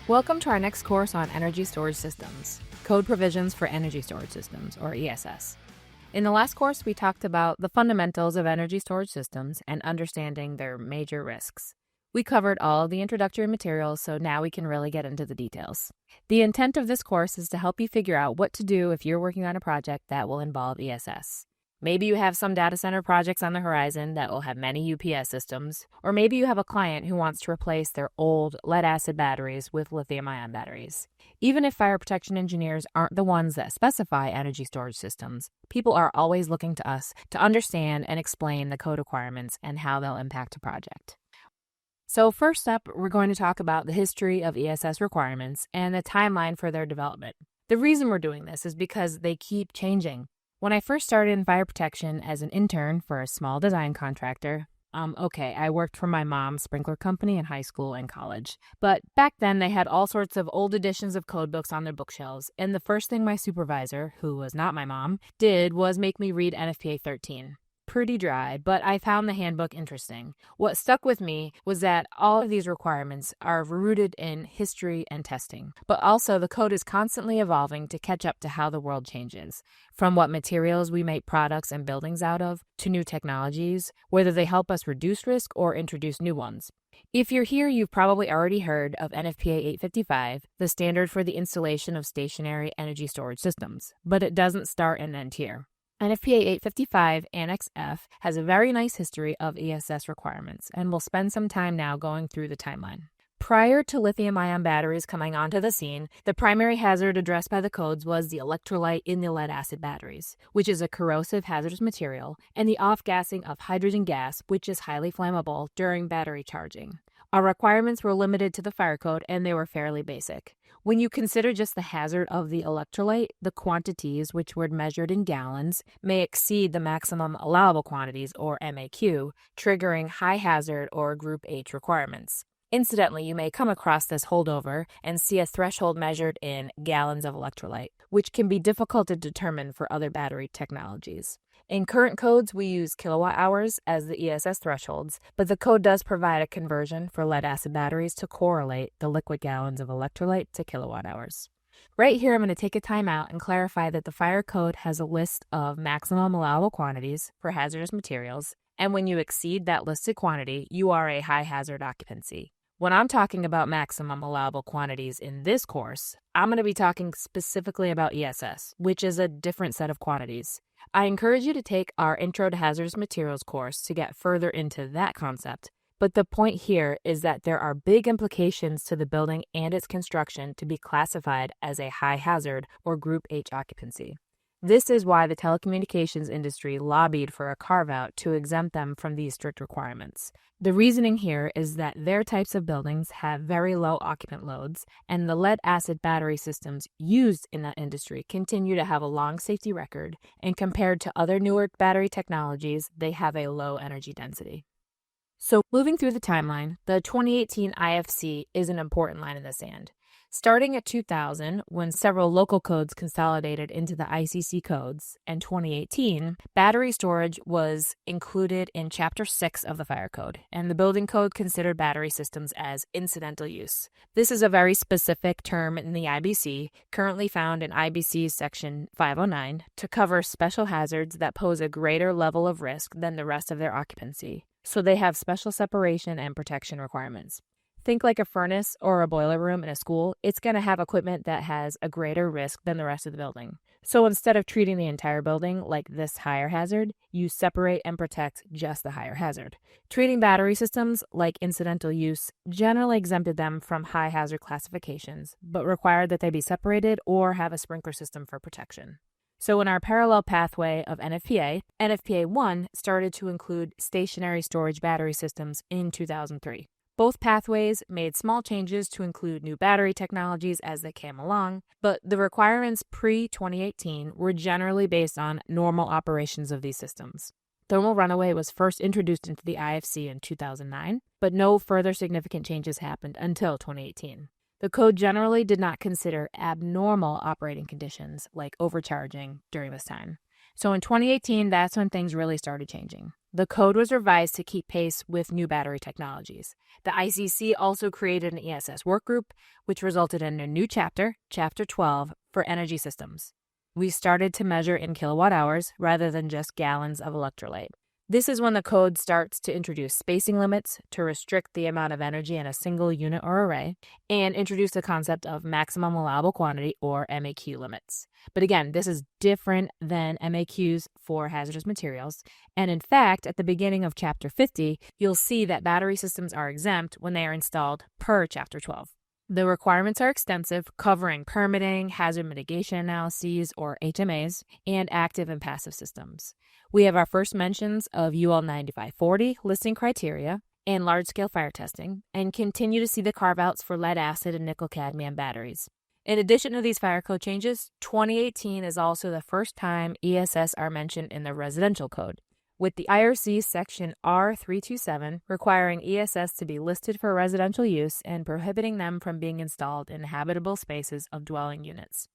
Welcome to our next course on energy storage systems, code provisions for energy storage systems, or ESS. In the last course, we talked about the fundamentals of energy storage systems and understanding their major risks. We covered all of the introductory materials, so now we can really get into the details. The intent of this course is to help you figure out what to do if you're working on a project that will involve ESS. Maybe you have some data center projects on the horizon that will have many UPS systems, or maybe you have a client who wants to replace their old lead-acid batteries with lithium-ion batteries. Even if fire protection engineers aren't the ones that specify energy storage systems, people are always looking to us to understand and explain the code requirements and how they'll impact a project. So first up, we're going to talk about the history of ESS requirements and the timeline for their development. The reason we're doing this is because they keep changing. When I first started in fire protection as an intern for a small design contractor, I worked for my mom's sprinkler company in high school and college. But back then, they had all sorts of old editions of code books on their bookshelves, and the first thing my supervisor, who was not my mom, did was make me read NFPA 13. Pretty dry, but I found the handbook interesting. What stuck with me was that all of these requirements are rooted in history and testing, but also the code is constantly evolving to catch up to how the world changes, from what materials we make products and buildings out of, to new technologies, whether they help us reduce risk or introduce new ones. If you're here, you've probably already heard of NFPA 855, the standard for the installation of stationary energy storage systems, but it doesn't start and end here. NFPA 855 Annex F has a very nice history of ESS requirements, and we'll spend some time now going through the timeline. Prior to lithium-ion batteries coming onto the scene, the primary hazard addressed by the codes was the electrolyte in the lead-acid batteries, which is a corrosive hazardous material, and the off-gassing of hydrogen gas, which is highly flammable during battery charging. Our requirements were limited to the fire code, and they were fairly basic. When you consider just the hazard of the electrolyte, the quantities, which were measured in gallons, may exceed the maximum allowable quantities, or MAQ, triggering high hazard or Group H requirements. Incidentally, you may come across this holdover and see a threshold measured in gallons of electrolyte, which can be difficult to determine for other battery technologies. In current codes, we use kilowatt hours as the ESS thresholds, but the code does provide a conversion for lead-acid batteries to correlate the liquid gallons of electrolyte to kilowatt hours. Right here, I'm going to take a time out and clarify that the fire code has a list of maximum allowable quantities for hazardous materials, and when you exceed that listed quantity, you are a high hazard occupancy. When I'm talking about maximum allowable quantities in this course, I'm going to be talking specifically about ESS, which is a different set of quantities. I encourage you to take our Intro to Hazardous Materials course to get further into that concept, but the point here is that there are big implications to the building and its construction to be classified as a high hazard or Group H occupancy. This is why the telecommunications industry lobbied for a carve-out to exempt them from these strict requirements. The reasoning here is that their types of buildings have very low occupant loads, and the lead-acid battery systems used in that industry continue to have a long safety record, and compared to other newer battery technologies, they have a low energy density. So moving through the timeline, the 2018 IFC is an important line in the sand. Starting at 2000, when several local codes consolidated into the ICC codes, and 2018, battery storage was included in Chapter 6 of the Fire Code, and the building code considered battery systems as incidental use. This is a very specific term in the IBC, currently found in IBC Section 509, to cover special hazards that pose a greater level of risk than the rest of their occupancy, so they have special separation and protection requirements. Think like a furnace or a boiler room in a school. It's going to have equipment that has a greater risk than the rest of the building. So instead of treating the entire building like this higher hazard, you separate and protect just the higher hazard. Treating battery systems like incidental use generally exempted them from high hazard classifications, but required that they be separated or have a sprinkler system for protection. So in our parallel pathway of NFPA, NFPA 1 started to include stationary storage battery systems in 2003. Both pathways made small changes to include new battery technologies as they came along, but the requirements pre-2018 were generally based on normal operations of these systems. Thermal runaway was first introduced into the IFC in 2009, but no further significant changes happened until 2018. The code generally did not consider abnormal operating conditions like overcharging during this time. So in 2018, that's when things really started changing. the code was revised to keep pace with new battery technologies. The ICC also created an ESS workgroup, which resulted in a new chapter, Chapter 12, for energy systems. We started to measure in kilowatt hours rather than just gallons of electrolyte. This is when the code starts to introduce spacing limits to restrict the amount of energy in a single unit or array, and introduce the concept of maximum allowable quantity or MAQ limits. But again, this is different than MAQs for hazardous materials. And in fact, at the beginning of Chapter 50, you'll see that battery systems are exempt when they are installed per Chapter 12. The requirements are extensive, covering permitting, hazard mitigation analyses, or HMAs, and active and passive systems. We have our first mentions of UL 9540 listing criteria and large-scale fire testing, and continue to see the carve-outs for lead-acid and nickel-cadmium batteries. In addition to these fire code changes, 2018 is also the first time ESS are mentioned in the residential code, with the IRC Section R327 requiring ESS to be listed for residential use and prohibiting them from being installed in habitable spaces of dwelling units.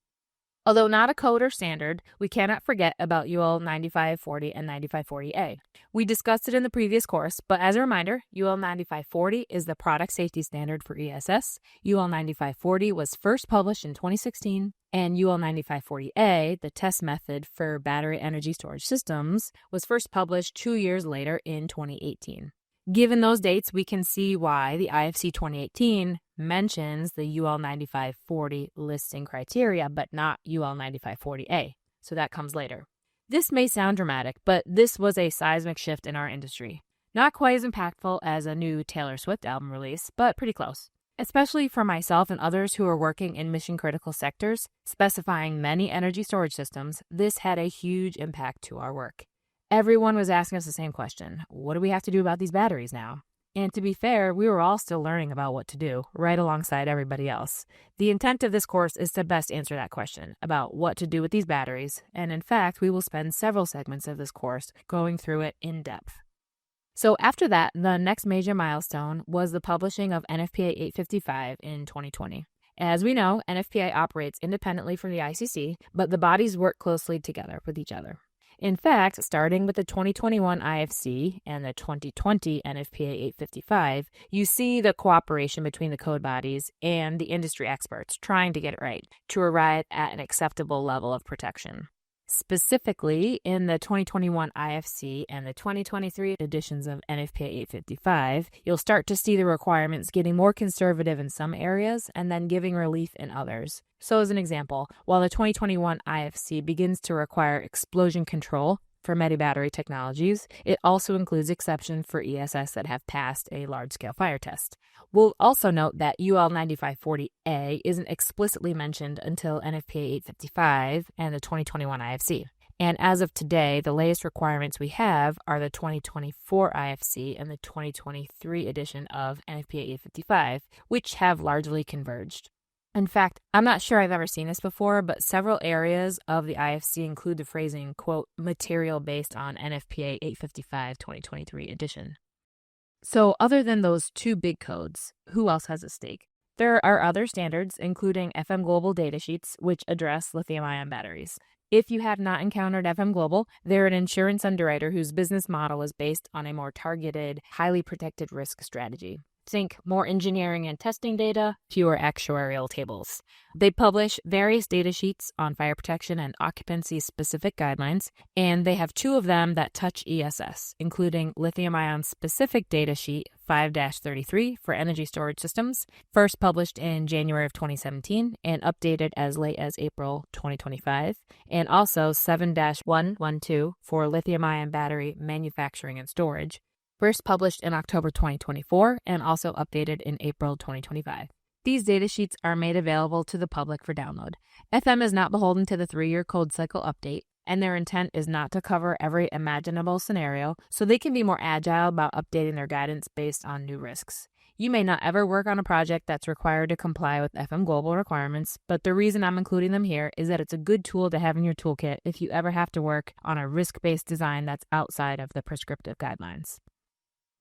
Although not a code or standard, we cannot forget about UL 9540 and 9540A. We discussed it in the previous course, but as a reminder, UL 9540 is the product safety standard for ESS. UL 9540 was first published in 2016, and UL 9540A, the test method for battery energy storage systems, was first published 2 years later in 2018. Given those dates, we can see why the IFC 2018 mentions the UL 9540 listing criteria, but not UL 9540A. So that comes later. This may sound dramatic, but this was a seismic shift in our industry. Not quite as impactful as a new Taylor Swift album release, but pretty close. Especially for myself and others who are working in mission-critical sectors, specifying many energy storage systems, this had a huge impact to our work. Everyone was asking us the same question: what do we have to do about these batteries now? And to be fair, we were all still learning about what to do, right alongside everybody else. The intent of this course is to best answer that question about what to do with these batteries, and in fact, we will spend several segments of this course going through it in depth. So after that, the next major milestone was the publishing of NFPA 855 in 2020. As we know, NFPA operates independently from the ICC, but the bodies work closely together with each other. In fact, starting with the 2021 IFC and the 2020 NFPA 855, you see the cooperation between the code bodies and the industry experts trying to get it right to arrive at an acceptable level of protection. Specifically, in the 2021 IFC and the 2023 editions of NFPA 855, you'll start to see the requirements getting more conservative in some areas and then giving relief in others. So as an example, while the 2021 IFC begins to require explosion control for medi-battery technologies, it also includes exceptions for ESS that have passed a large-scale fire test. We'll also note that UL 9540A isn't explicitly mentioned until NFPA 855 and the 2021 IFC. And as of today, the latest requirements we have are the 2024 IFC and the 2023 edition of NFPA 855, which have largely converged. In fact, I'm not sure I've ever seen this before, but several areas of the IFC include the phrasing, quote, material based on NFPA 855 2023 edition. So other than those two big codes, who else has a stake? There are other standards, including FM Global datasheets, which address lithium-ion batteries. If you have not encountered FM Global, they're an insurance underwriter whose business model is based on a more targeted, highly protected risk strategy. Think more engineering and testing data, fewer actuarial tables. They publish various data sheets on fire protection and occupancy-specific guidelines, and they have two of them that touch ESS, including lithium-ion specific data sheet 5-33 for energy storage systems, first published in January of 2017 and updated as late as April 2025, and also 7-112 for lithium-ion battery manufacturing and storage, first published in October 2024 and also updated in April 2025. These datasheets are made available to the public for download. FM is not beholden to the 3-year code cycle update, and their intent is not to cover every imaginable scenario, so they can be more agile about updating their guidance based on new risks. You may not ever work on a project that's required to comply with FM Global requirements, but the reason I'm including them here is that it's a good tool to have in your toolkit if you ever have to work on a risk-based design that's outside of the prescriptive guidelines.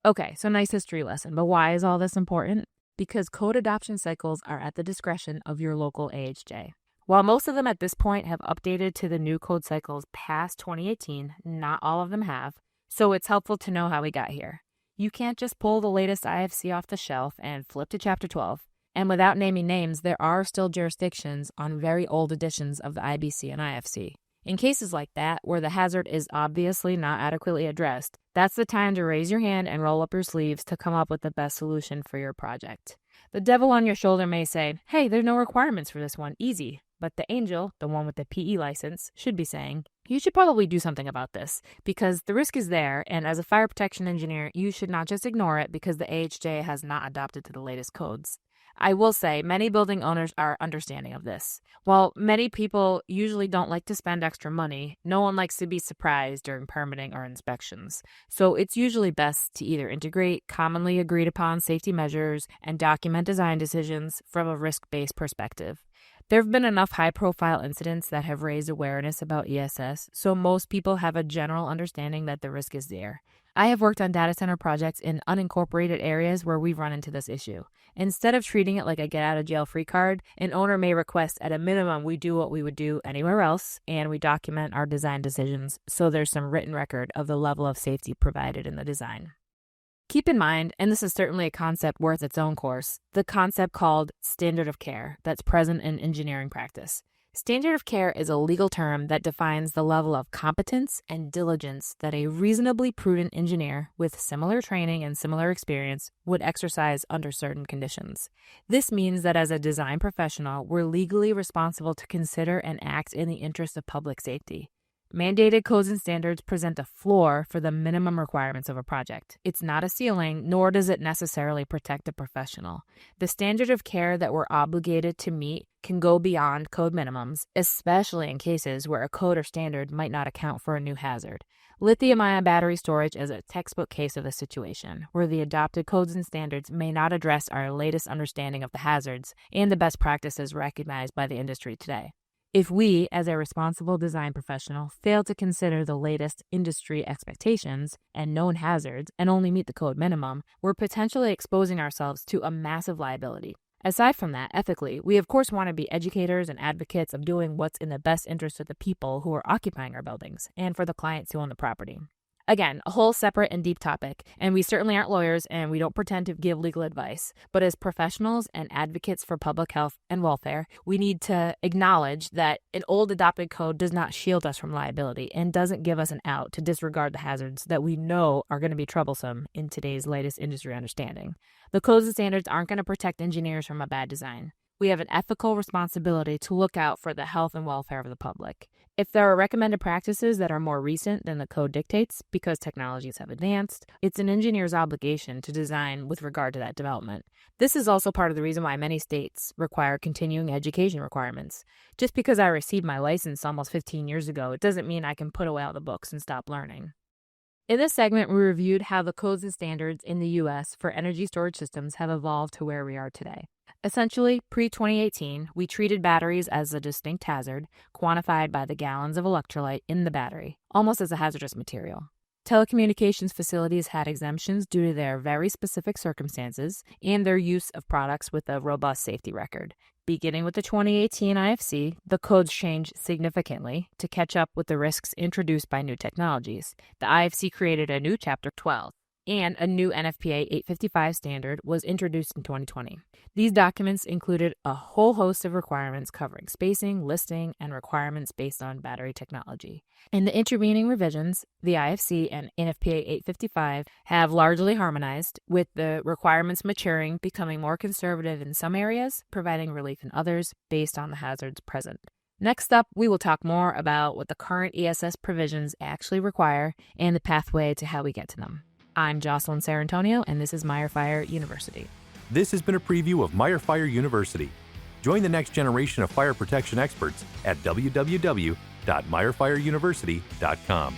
Okay, so nice history lesson, but why is all this important? Because code adoption cycles are at the discretion of your local AHJ. While most of them at this point have updated to the new code cycles past 2018, not all of them have. So it's helpful to know how we got here. You can't just pull the latest IFC off the shelf and flip to Chapter 12. And without naming names, there are still jurisdictions on very old editions of the IBC and IFC. In cases like that, where the hazard is obviously not adequately addressed, that's the time to raise your hand and roll up your sleeves to come up with the best solution for your project. The devil on your shoulder may say, hey, there's no requirements for this one, easy. But the angel, the one with the PE license, should be saying, you should probably do something about this, because the risk is there, and as a fire protection engineer, you should not just ignore it because the AHJ has not adopted to the latest codes. I will say many building owners are understanding of this. While many people usually don't like to spend extra money, no one likes to be surprised during permitting or inspections. So it's usually best to either integrate commonly agreed upon safety measures and document design decisions from a risk-based perspective. There have been enough high-profile incidents that have raised awareness about ESS, so most people have a general understanding that the risk is there. I have worked on data center projects in unincorporated areas where we've run into this issue. Instead of treating it like a get-out-of-jail-free card, an owner may request at a minimum we do what we would do anywhere else, and we document our design decisions so there's some written record of the level of safety provided in the design. Keep in mind, and this is certainly a concept worth its own course, the concept called standard of care that's present in engineering practice. Standard of care is a legal term that defines the level of competence and diligence that a reasonably prudent engineer with similar training and similar experience would exercise under certain conditions. This means that as a design professional, we're legally responsible to consider and act in the interest of public safety. Mandated codes and standards present a floor for the minimum requirements of a project. It's not a ceiling, nor does it necessarily protect a professional. The standard of care that we're obligated to meet can go beyond code minimums, especially in cases where a code or standard might not account for a new hazard. Lithium-ion battery storage is a textbook case of the situation, where the adopted codes and standards may not address our latest understanding of the hazards and the best practices recognized by the industry today. If we, as a responsible design professional, fail to consider the latest industry expectations and known hazards and only meet the code minimum, we're potentially exposing ourselves to a massive liability. Aside from that, ethically, we of course want to be educators and advocates of doing what's in the best interest of the people who are occupying our buildings and for the clients who own the property. Again, a whole separate and deep topic, and we certainly aren't lawyers and we don't pretend to give legal advice. But as professionals and advocates for public health and welfare, we need to acknowledge that an old adopted code does not shield us from liability and doesn't give us an out to disregard the hazards that we know are going to be troublesome in today's latest industry understanding. The codes and standards aren't going to protect engineers from a bad design. We have an ethical responsibility to look out for the health and welfare of the public. If there are recommended practices that are more recent than the code dictates because technologies have advanced, it's an engineer's obligation to design with regard to that development. This is also part of the reason why many states require continuing education requirements. Just because I received my license almost 15 years ago, it doesn't mean I can put away all the books and stop learning. In this segment, we reviewed how the codes and standards in the U.S. for energy storage systems have evolved to where we are today. Essentially, pre-2018, we treated batteries as a distinct hazard, quantified by the gallons of electrolyte in the battery, almost as a hazardous material. Telecommunications facilities had exemptions due to their very specific circumstances and their use of products with a robust safety record. Beginning with the 2018 IFC, the codes changed significantly to catch up with the risks introduced by new technologies. The IFC created a new Chapter 12, and a new NFPA 855 standard was introduced in 2020. These documents included a whole host of requirements covering spacing, listing, and requirements based on battery technology. In the intervening revisions, the IFC and NFPA 855 have largely harmonized, with the requirements maturing, becoming more conservative in some areas, providing relief in others based on the hazards present. Next up, we will talk more about what the current ESS provisions actually require and the pathway to how we get to them. I'm Jocelyn Sarantonio, and this is MeyerFire University. This has been a preview of MeyerFire University. Join the next generation of fire protection experts at www.meyerfireuniversity.com.